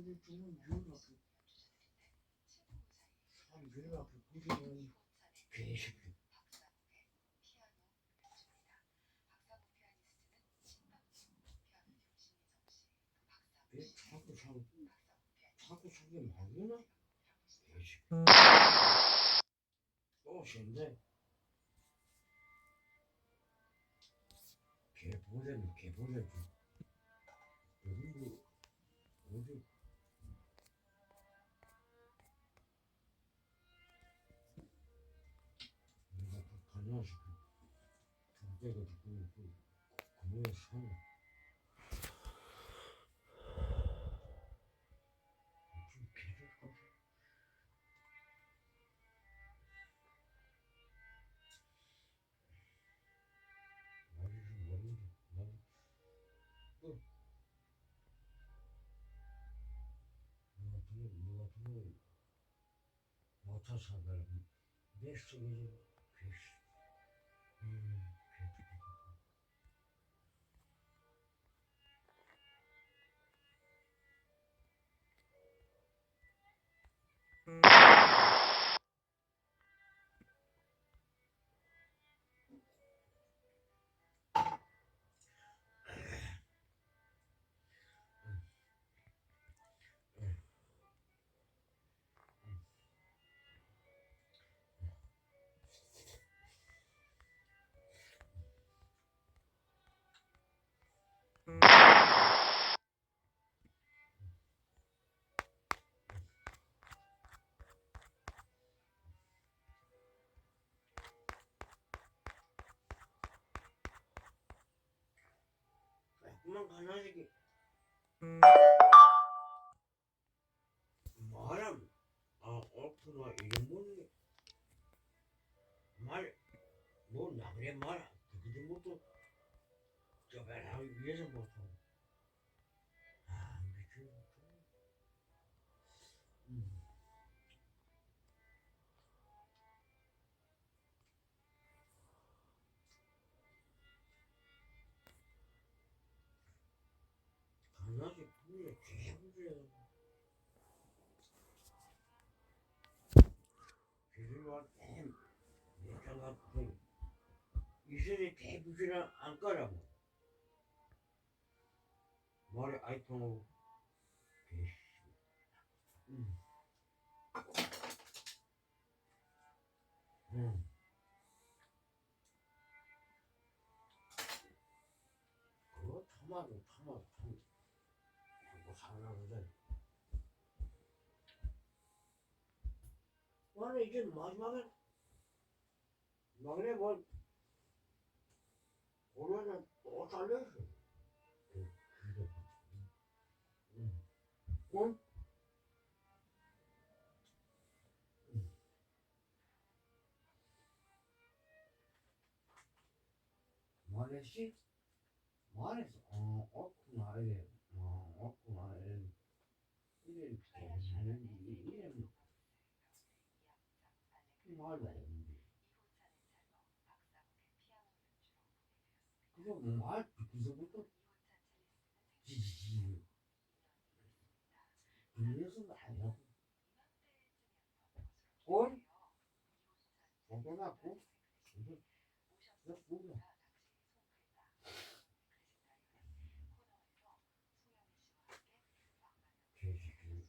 저기 주는 유럽이 참 유럽이 부지런히 개새끼. 내 자꾸 저기 말이나 개새끼. 또 쉰데 개보내지. 여기 어디 내가 그 가냐시키 두 개가 듣고 그녀의 산에 좀 개들 같아. 말이 좀 멀는데 나도 또 누가 들어 모터 사다가 내 속에서 개씨 그만 가나시기 말함 얼큰아 이런 뭐니 말뭐 나그래 말 그게 뭐또 저배하기 위해서 못하고 미치겠다. 가나시 분명 개부지야. 개들과 댐 내장 같은 이슬이 개부지나 안 까라고 말에 아이통하고 개씨. 음. 그거 참아도 그거 살아나는데 아니 이제 마지막에 막내 뭐 보면은 또 잘렸어. 응? 말했지? 말했어. 없구나 이래. 없구나 이래. 이래 이래 말도 안 되는데. 그거 말 듣고서부터 지지지. 그래서 나야. 뭘? 벗겨놨고 이제 보면 개새끼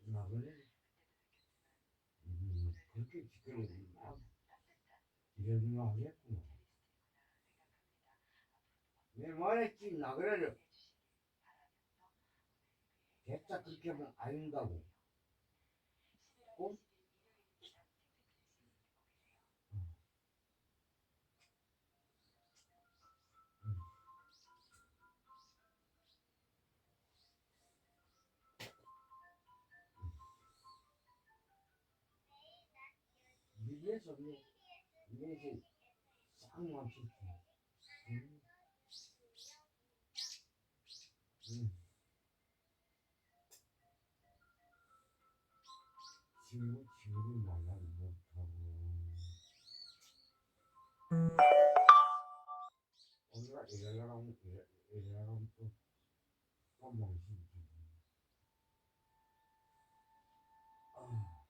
나 그래. 그렇게 지켜야 막 이런 거 하겠구나. 내 말했지 나 그래를 대짜 그렇게 하면 안 된다고. 어? 미래에서 미래에서 쌍만 싫지. 응? 응. 친구를 만나지 못하고 오늘가 이래라면 또 조금만 쉬지. 아,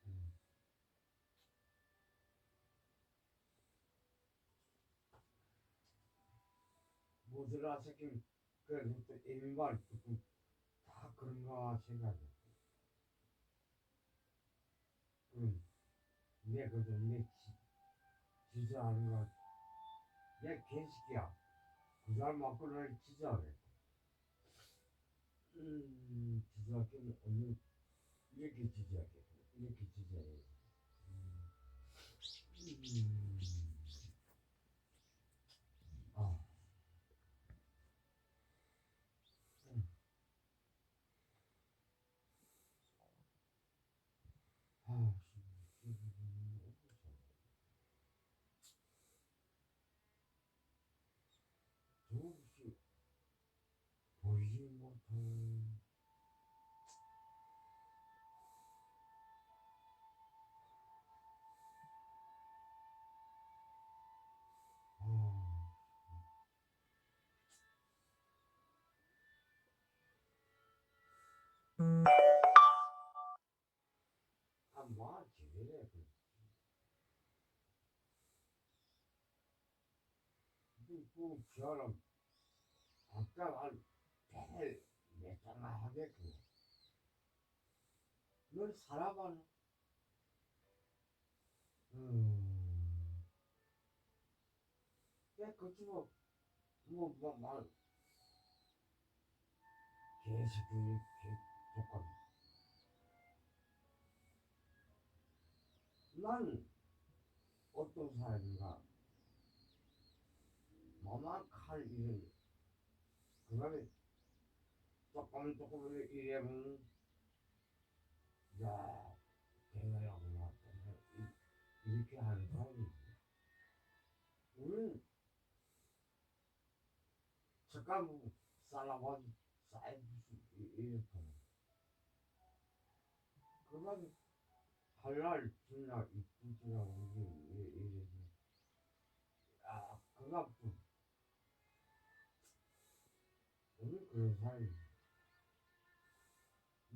음. 뭐더라 새끼 그래서 또 일말 듣고 다 그런가 생각해. 응. 내 그래도 내 지지하는 거, 내 개새끼야. 그 사람 맞고 날 지지하래. 지지하기는 오늘 이렇게 지지하게. 이렇게 지지해. 음, 음, 아, 음, 아, 저것이 보이지 못한, 아, 뭐, 제대로 그 사람, 아까 한 배를 냈잖아 하겠고. 널 살아봐라. 음, 야, 그치 말, 개새끼, 개족같 난 어떤 사람인가, 만악할 일을, 그날에 조금 이래면, 야, 대단하구나. 이렇게 하는 사람이. 우리는 잠깐 살아봐, 쌓이듯이 이렇게. 그날, 할날 진짜 이쁘더라고, 이래서. 야, 그날부터, 우리 그런 사람이.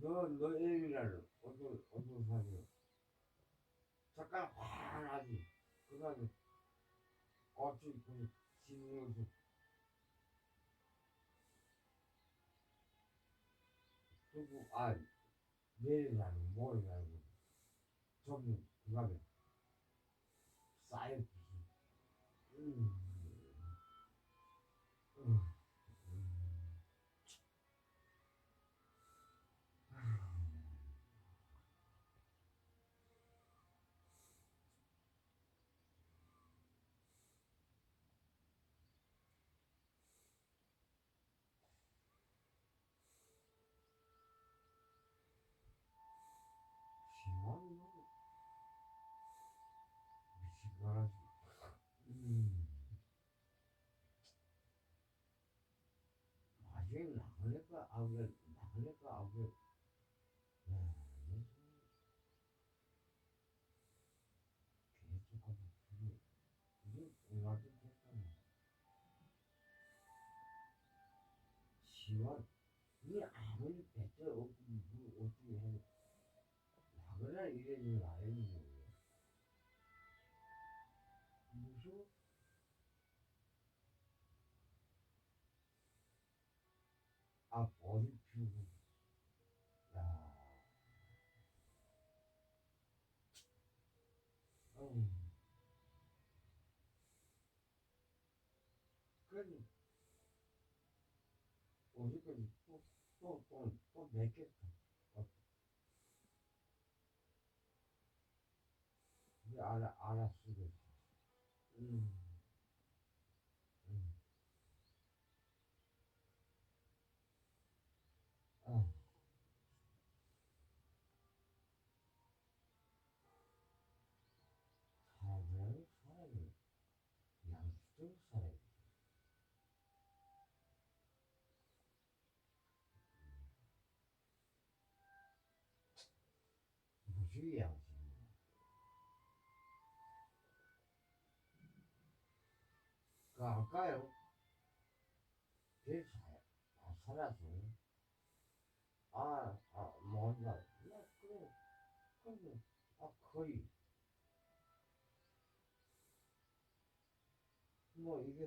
너 애기를 어떤 사람이야? 잠깐 환하지. 그다음에 어찌 그 지면서 두고 내일이라는 모레라는 전부 그다음에 쌓였지. 음, 음, 음. 시간이 미친 거라지. 음, 나중에 나그네가 아무래. 야, 계속 하고 이게 얼마나 됐다냐. 시간 이 아무리 배터 없고 뭐 어떻게 해. 나그네 이래는 안 했는데 무서워? 머리 피우고, 야, 음, 그래도 어디까지 또 냈겠다. 어, 그래, 알았으겠지. 음, 음, 아, 사람이 양수적 사람이 무지 양심이야. 그 아까요, 제 살았어. 뭔가, 그래, 근데, 거의, 이게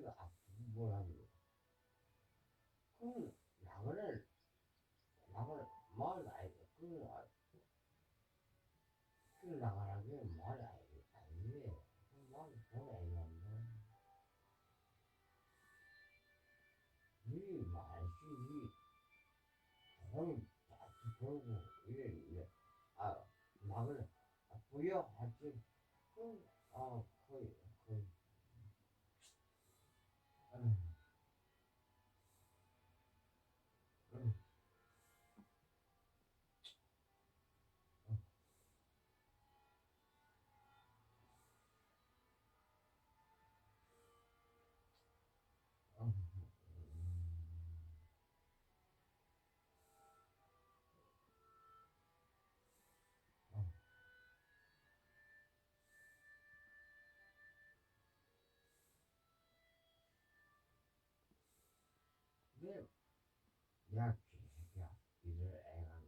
뭐라는 거야. 그럼, 약을, 뭘 알지? 나가라는 게 뭘 알지? 뭘 알겠는데. 이 말씨, 돈이 자꾸 벌고, 이래. 아, 막을, 부여하지. 그럼, 거의, 음, 음, 음, 음. 근데, 야, 개새끼야. 이들 애가,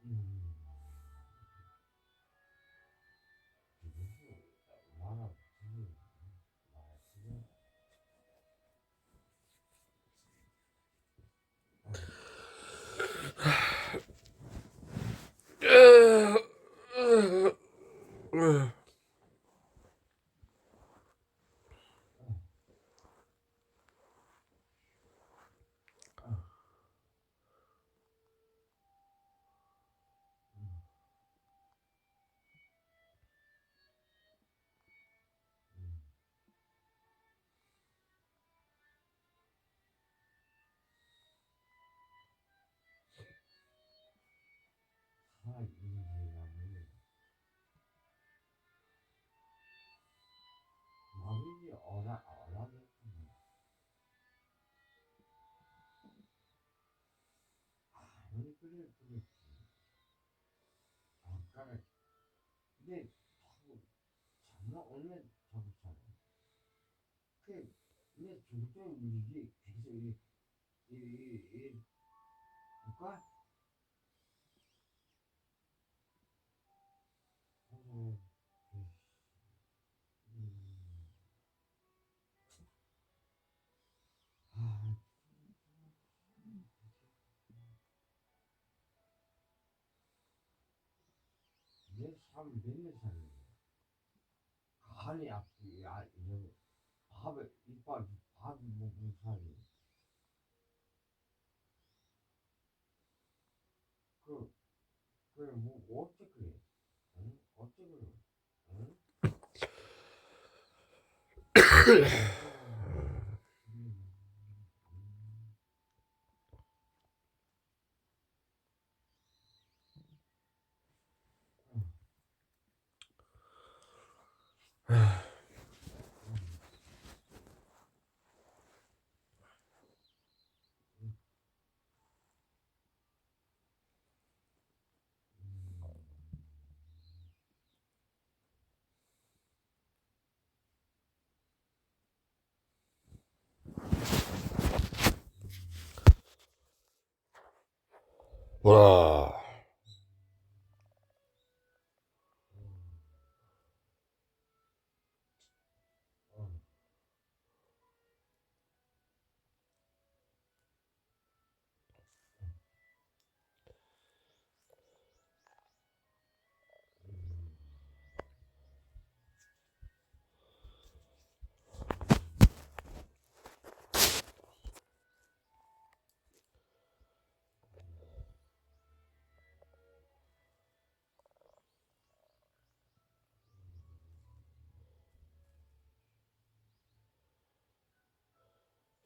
음, 무슨, 말하고, 말씀, 이라면, 마음이 어라겠구나. 그래. 아까는, 근데, 자꾸, 장난 오면 자꾸 잖아. 근데 중점 이게 계속 볼까? 어, 음, 아, 내삼몇년 살이야. 간이 아프기, 이런 밥이 먹는 살이. 그, 어째 그래? 응? 어째 그래? 응? 와, 어,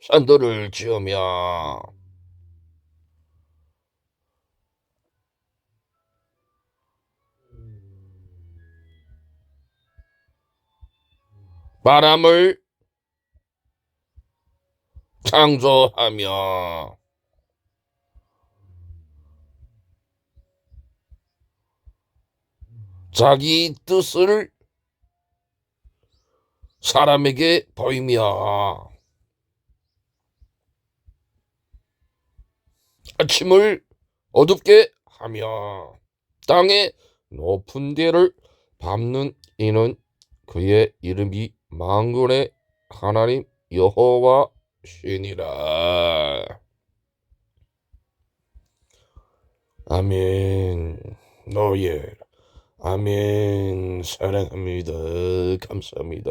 산도를 지으며 바람을 창조하며 자기 뜻을 사람에게 보이며 아침을 어둡게 하며 땅의 높은 데를 밟는 이는 그의 이름이 만군의 하나님 여호와 시니라. 아멘. 노예. 아멘. 사랑합니다. 감사합니다.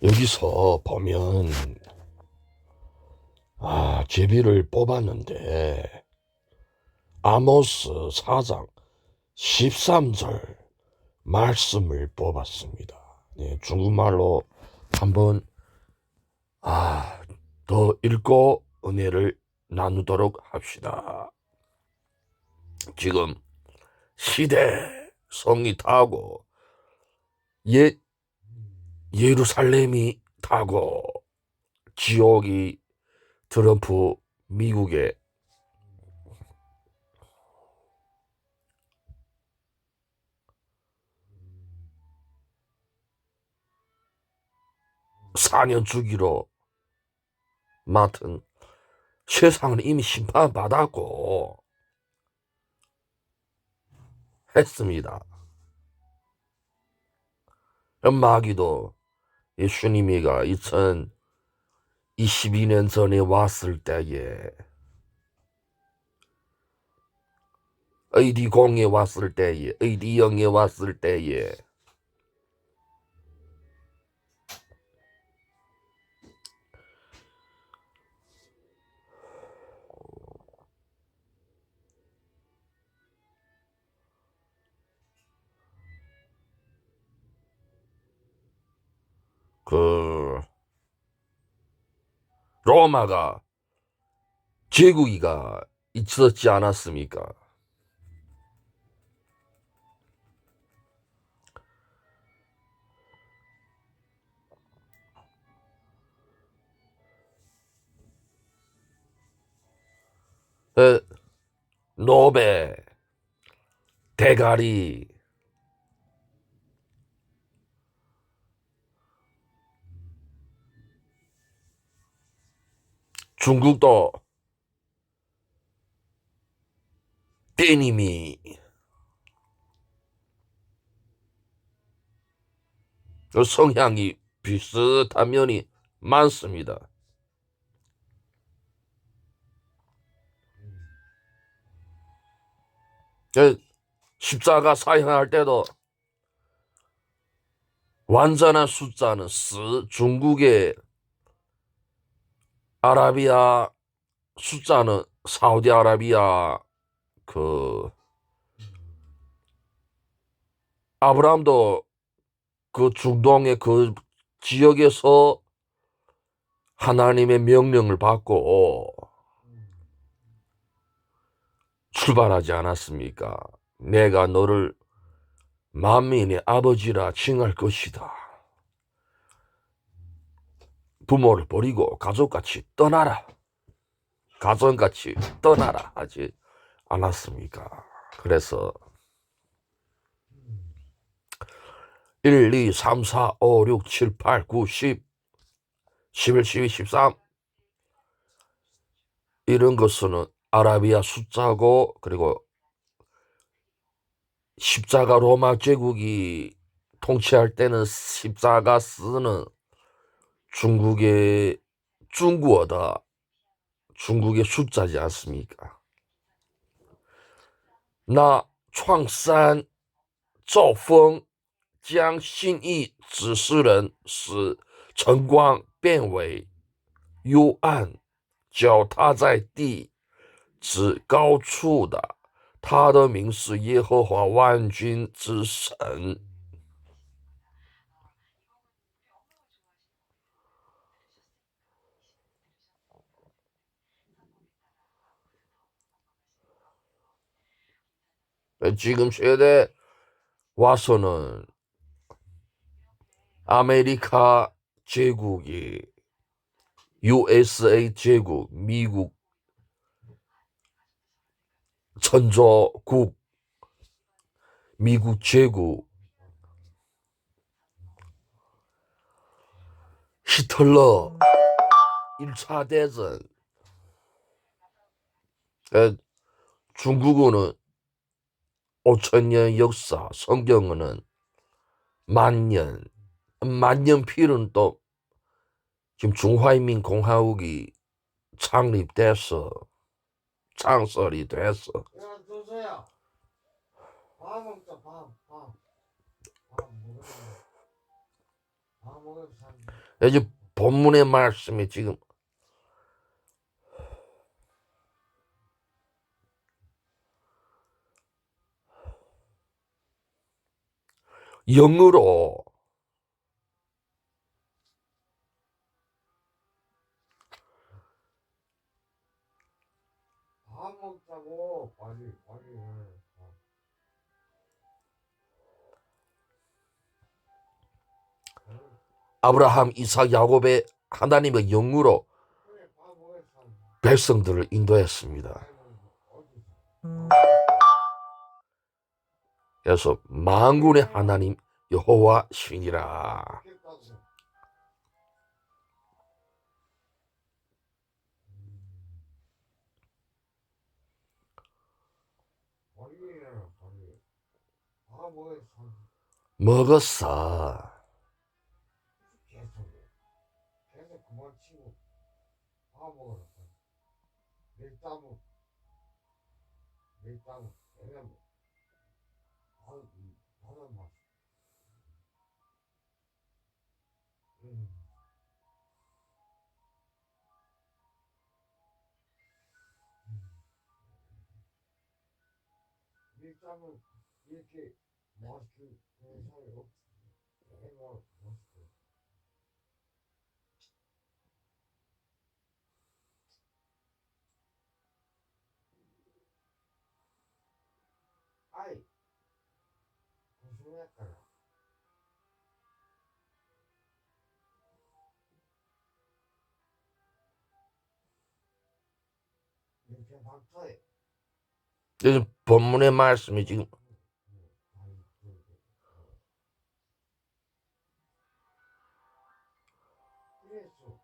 여기서 보면 제비를 뽑았는데 아모스 4장 13절 말씀을 뽑았습니다. 네, 중국말로 한번 더 읽고 은혜를 나누도록 합시다. 지금 시대 성이 타고 예루살렘이 타고 지옥이 트럼프 미국에 (4년) 주기로 맡은 세상은 이미 심판받았고 했습니다. 마귀도 예수님이가 2022년 전에 왔을 때에 AD0에 왔을 때에 AD0에 왔을 때에 그 로마가 제국이가 있었지 않았습니까? 노베, 대가리, 중국도 때님이 성향이 비슷한 면이 많습니다. 십자가 사형할 때도 완전한 숫자는 중국의 아라비아 숫자는 사우디아라비아 아브라함도 그 중동의 그 지역에서 하나님의 명령을 받고 출발하지 않았습니까? 내가 너를 만민의 아버지라 칭할 것이다. 부모를 버리고 가족같이 떠나라. 가정같이 떠나라 하지 않았습니까? 그래서 1, 2, 3, 4, 5, 6, 7, 8, 9, 10, 11, 12, 13 이런 것은 아라비아 숫자고 그리고 십자가 로마 제국이 통치할 때는 십자가 쓰는 중국의 중국어다. 중국의 숫자지 않습니까? 나创山赵峰将心意指示人，使晨光变为幽暗，脚踏在地之高处的，他的名是耶和华万军之神。지금 세대 와서는 아메리카 제국이 USA 제국, 미국 천조국, 미국 제국, 히틀러 1차 대전, 중국어는 5천년 역사, 성경어는 만년, 만년필은 또 지금 중화인민공화국이 창립돼서 창설이 됐어. 야, 조서야. 밥 먹자, 밥 먹으면. 밥 먹으면 이제 본문의 말씀이 지금 영어로 밥 먹자고. 빨리. 아브라함, 이삭, 야곱의 하나님의 영으로 그래, 밥 먹으면 백성들을 인도했습니다. 그래서 만군의 하나님 여호와 신이라. 먹었어. 계속 그만 치고 밥 먹으러 밀가루 왜냐면 밥은 맛 밀가루 이렇게 맛있게 그런 사람이 해가 맛있고 아이 무슨 약간 이렇게 박터에 그래서 본문의 말씀이 지금 그래서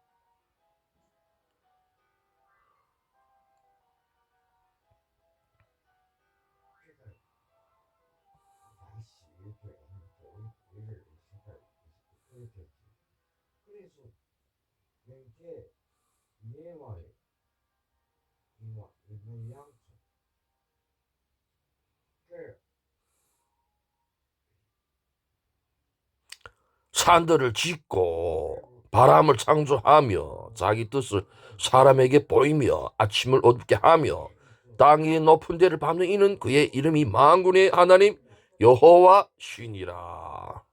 다시 이렇게 얘를 이렇게 그래서 이렇게 이해와의 이런 양쪽 그 산들을 짓고 바람을 창조하며 자기 뜻을 사람에게 보이며 아침을 어둡게 하며 땅 위의 높은 데를 밟는 이는 그의 이름이 만군의 하나님 여호와 신이라.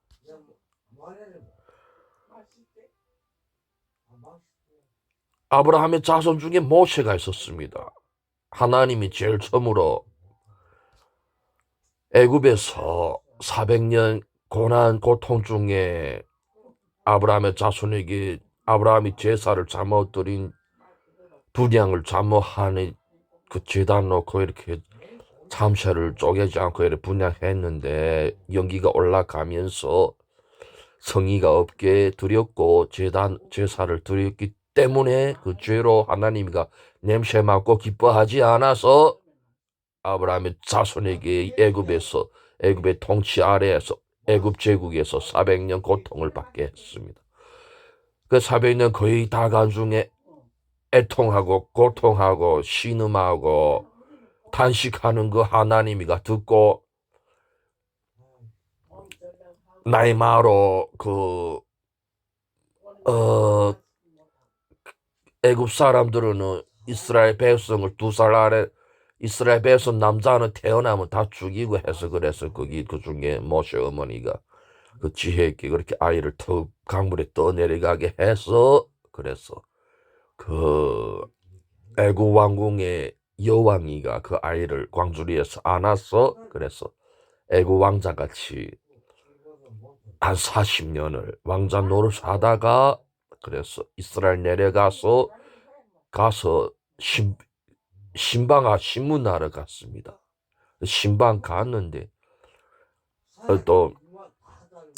말해는 맛있대 맛있대 아브라함의 자손 중에 모세가 있었습니다. 하나님이 제일 처음으로 애굽에서 400년 고난 고통 중에 아브라함의 자손에게 아브라함이 제사를 잘못드린 분양을 잘못하는 그 제단 놓고 이렇게 참새를 쪼개지 않고 이렇게 분양했는데 연기가 올라가면서 성의가 없게 드렸고 제사를 드렸기 때문에 그 죄로 하나님이가 냄새 맡고 기뻐하지 않아서 아브라함의 자손에게 애굽의 통치 아래에서 애굽 제국에서 400년 고통을 받게 했습니다. 그 400년 거의 다 간중에 애통하고 고통하고 신음하고 탄식하는 그 하나님이가 듣고 나이 마로 애굽 사람들은 이스라엘 백성을 2살 아래 이스라엘 백성 남자는 태어나면 다 죽이고 해서 그래서 거기 그 중에 모세 어머니가 그 지혜 있게 그렇게 아이를 강물에 떠내려가게 해서 그래서 그 애굽 왕궁의 여왕이가 그 아이를 광주리에서 안았어. 그래서 애굽 왕자같이 한 40년을 왕자 노릇을 하다가 그래서 이스라엘 내려가서 신방하러 갔습니다. 신방 갔는데 또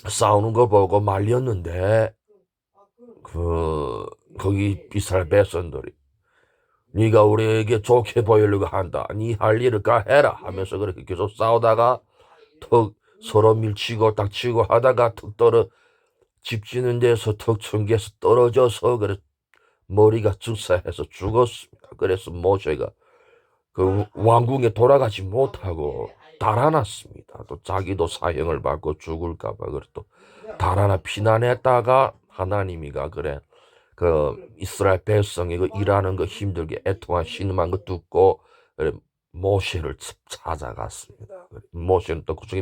싸우는 거 보고 말렸는데 거기 이스라엘 백성들이 네가 우리에게 좋게 보이려고 한다. 네 할 일을 다 해라 하면서 그렇게 계속 싸우다가 턱 서로 밀치고 닥치고 하다가 집 짓는 데서 턱 천개서 떨어져서 그래 머리가 즉사해서 죽었습니다. 그래서 모세가 그 왕궁에 돌아가지 못하고 달아났습니다. 또 자기도 사형을 받고 죽을까봐 그래 또 달아나 피난했다가 하나님이가 그래 그 이스라엘 백성이 그 일하는 거 힘들게 애통한 신음한 거 듣고 그래 모세를 찾아갔습니다. 그래 모세는 또 그중에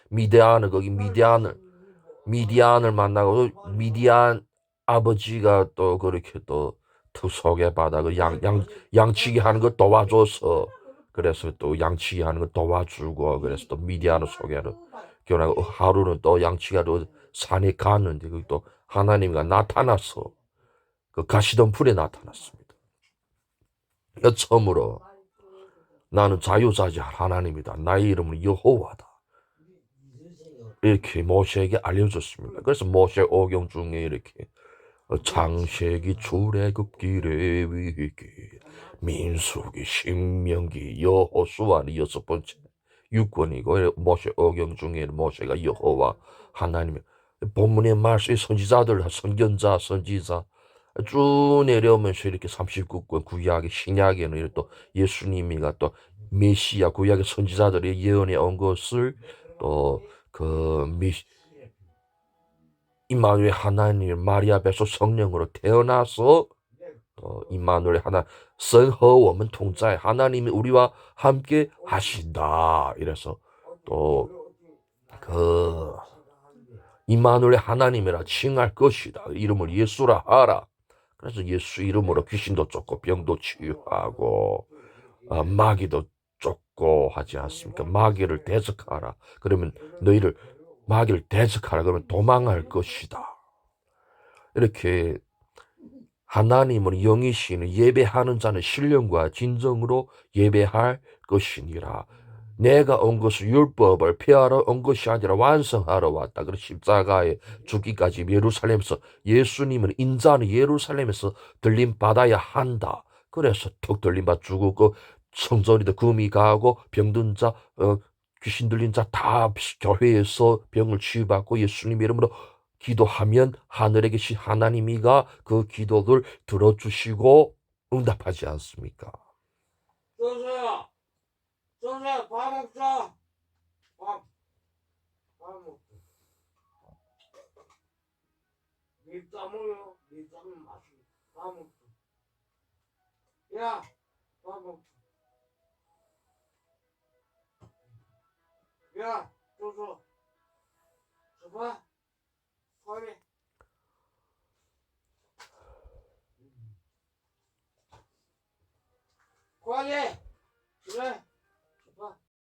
미디안을 거기 미디안을 만나고 미디안 아버지가 또 그렇게 또 소개받아 그 양치기 하는 거 도와줘서 그래서 또 양치기 하는 거 도와주고 그래서 또 미디안을 소개하러 결혼하고 하루는 또 양치기하러 산에 갔는데 거기 또 하나님과 나타나서 그 가시던 풀에 나타났습니다. 처음으로 나는 자유자재할 하나님이다. 나의 이름은 여호와다. 이렇게 모세에게 알려줬습니다. 그래서 모세 오경 중에 이렇게 창세기 출애굽기 레위기 민수기 신명기 여호수아는 6번째 6권이고 모세 오경 중에 모세가 여호와 하나님 본문의 말씀이 선지자들 선견자 선지자 쭉 내려오면서 이렇게 39권 구약의 신약에는 이렇게 또 예수님이가 또 메시아 구약의 선지자들의 예언에 온 것을 또그 임마누엘 하나님 마리아 뱃속 성령으로 태어나서 임마누엘 하나 성허워면 통자에 하나님이 우리와 함께 하신다. 이래서 또 그 임마누엘 하나님이라 칭할 것이다. 이름을 예수라 하라. 그래서 예수 이름으로 귀신도 쫓고 병도 치유하고 마귀도 쫓고 하지 않습니까? 마귀를 대적하라. 그러면 너희를 마귀를 대적하라. 그러면 도망할 것이다. 이렇게 하나님은 영이시는 예배하는 자는 신령과 진정으로 예배할 것이니라. 내가 온 것은 율법을 폐하러 온 것이 아니라 완성하러 왔다. 그래서 십자가에 죽기까지 예루살렘에서 예수님은 인자는 예루살렘에서 들림 받아야 한다. 그래서 턱 들림 받 죽고 성전에도 금이 가고 병든 자 귀신 들린 자 다 교회에서 병을 치유받고 예수님 이름으로 기도하면 하늘에 계신 하나님이가 그 기도를 들어주시고 응답하지 않습니까? 소서야 밥 먹자. 밥 먹자. 밀가루요. 밀가루 맛이. 밥 먹자. 야, 밥 먹자. 야, 소서. 줘봐. 빨리. 빨리. 그래.